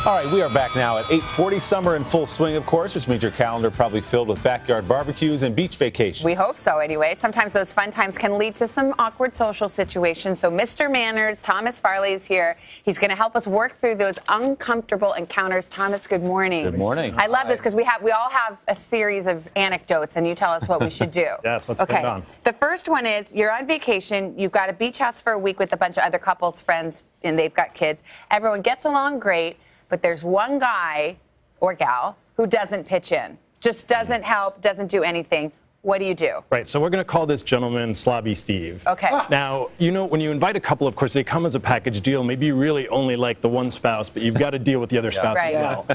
All right, we are back now at 8:40. Summer in full swing, of course, which means your calendar probably filled with backyard barbecues and beach vacations. We hope so, anyway. Sometimes those fun times can lead to some awkward social situations. So Mr. Manners, Thomas Farley is here. He's going to help us work through those uncomfortable encounters. Thomas, good morning. Good morning. I love this because we all have a series of anecdotes, and you tell us what we should do. Yes, let's put it on. The first one is you're on vacation. You've got a beach house for a week with a bunch of other couples, friends, and they've got kids. Everyone gets along great. But there's one guy or gal who doesn't pitch in, just doesn't help, doesn't do anything. What do you do? Right, so we're going to call this gentleman Slobby Steve. Okay. Now, you know, when you invite a couple, of course, they come as a package deal. Maybe you really only like the one spouse, but you've got to deal with the other spouse as well.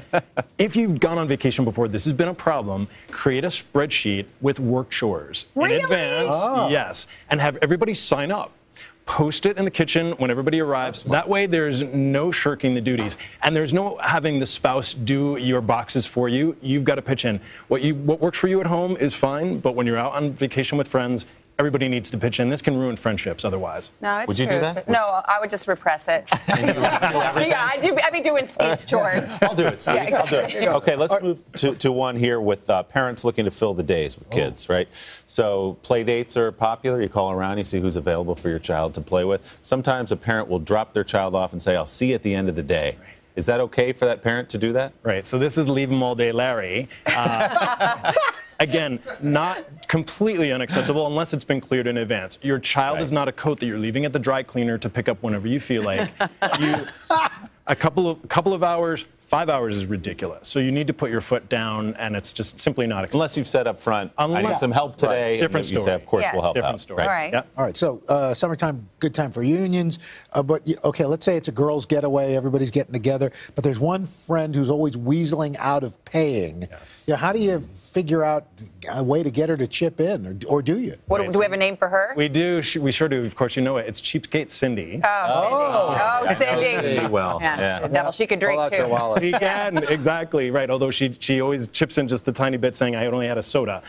If you've gone on vacation before, this has been a problem, create a spreadsheet with work chores in advance, yes, and have everybody sign up. Post it in the kitchen when everybody arrives. That way there's no shirking the duties. And there's no having the spouse do your boxes for you. You've got to pitch in. What works for you at home is fine, but when you're out on vacation with friends, everybody needs to pitch in. This can ruin friendships otherwise. No, it's Would you true. do that? No, I would just repress it. Yeah, I'd be doing Steve's chores. I'll do it, Steve. Yeah, exactly. I'll do it. Okay, let's move to one here with parents looking to fill the days with kids, right? So play dates are popular. You call around, you see who's available for your child to play with. Sometimes a parent will drop their child off and say, I'll see you at the end of the day. Is that okay for that parent to do that? Right, so this is Leave 'em all day Larry. Again, not completely unacceptable unless it's been cleared in advance. Your child is not a coat that you're leaving at the dry cleaner to pick up whenever you feel like. A couple of hours, 5 hours is ridiculous. So you need to put your foot down, and it's just simply not acceptable. Unless you've said up front, I need some help today. Different and you story. say, of course, we'll help Different out. story. All right. Yep. All right, so summertime, good time for reunions. Okay, let's say it's a girls' getaway. Everybody's getting together. But there's one friend who's always weaseling out of paying. Yes. Yeah, how do you figure out a way to get her to chip in, or do you? Do we have a name for her? We do. We sure do. Of course, you know it. It's Cheapskate Cindy. Oh, Cindy. Well, The devil, she could drink, too. She can, exactly, right. Although she always chips in just a tiny bit saying, I only had a soda.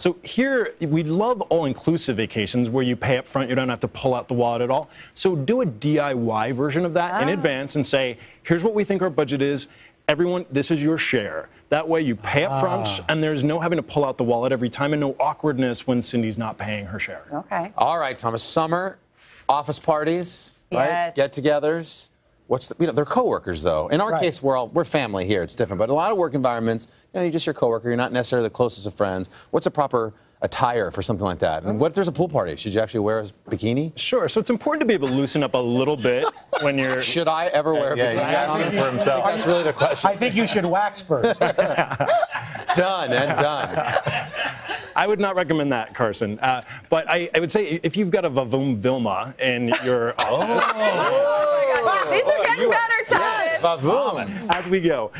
So here, we love all-inclusive vacations where you pay up front. You don't have to pull out the wallet at all. So do a DIY version of that in advance and say, here's what we think our budget is. Everyone, this is your share. That way you pay up front, and there's no having to pull out the wallet every time and no awkwardness when Cindy's not paying her share. Okay. All right, Thomas. Summer, office parties, right? Yes. Get-togethers. They're coworkers, though. In our case, we're family here. It's different. But a lot of work environments, you're just your coworker. You're not necessarily the closest of friends. What's a proper attire for something like that? And what if there's a pool party? Should you actually wear a bikini? Sure. So it's important to be able to loosen up a little bit when you're... Should I ever wear a bikini? He's asking for himself. That's really the question. I think you should wax first. Done and done. I would not recommend that, Carson. But I would say if you've got a Vavoom Vilma in your... These are getting better, Thomas. As we go.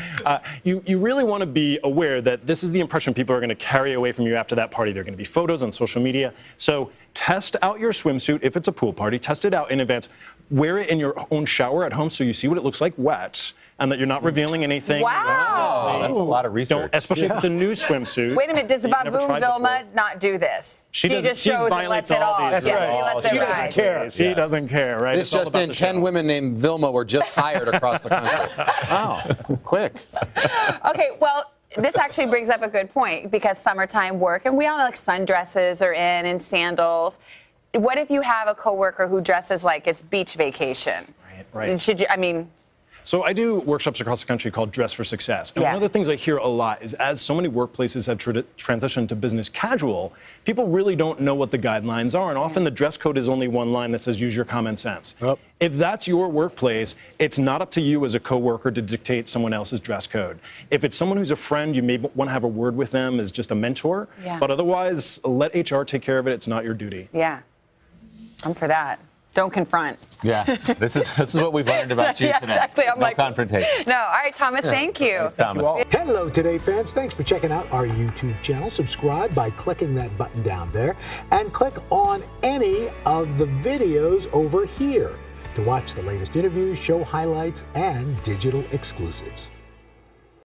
You really want to be aware that this is the impression people are going to carry away from you after that party. There are going to be photos on social media. So test out your swimsuit. If it's a pool party, test it out in advance. Wear it in your own shower at home so you see what it looks like wet and that you're not revealing anything. Wow. That's a lot of research. Especially if it's a new swimsuit. Wait a minute, does Vavoom Vilma not do this? She just shows and lets it off. That's right. She doesn't care. She doesn't care, right? This just in, 10 women named Vilma were just hired across the country. Wow, quick. Okay, well, this actually brings up a good point because summertime work, and we all like sundresses are in and sandals. What if you have a coworker who dresses like it's beach vacation? Right. Should you, So I do workshops across the country called Dress for Success. And one of the things I hear a lot is as so many workplaces have transitioned to business casual, people really don't know what the guidelines are. And often the dress code is only one line that says use your common sense. If that's your workplace, it's not up to you as a coworker to dictate someone else's dress code. If it's someone who's a friend, you may want to have a word with them as just a mentor. But otherwise, let HR take care of it. It's not your duty. Yeah. I'm for that. Don't confront. Yeah, this is what we've learned about you today. Exactly. I'm no like, confrontation. No. All right, Thomas, thank you. Thanks, Thomas. Hello, Today fans. Thanks for checking out our YouTube channel. Subscribe by clicking that button down there and click on any of the videos over here to watch the latest interviews, show highlights, and digital exclusives.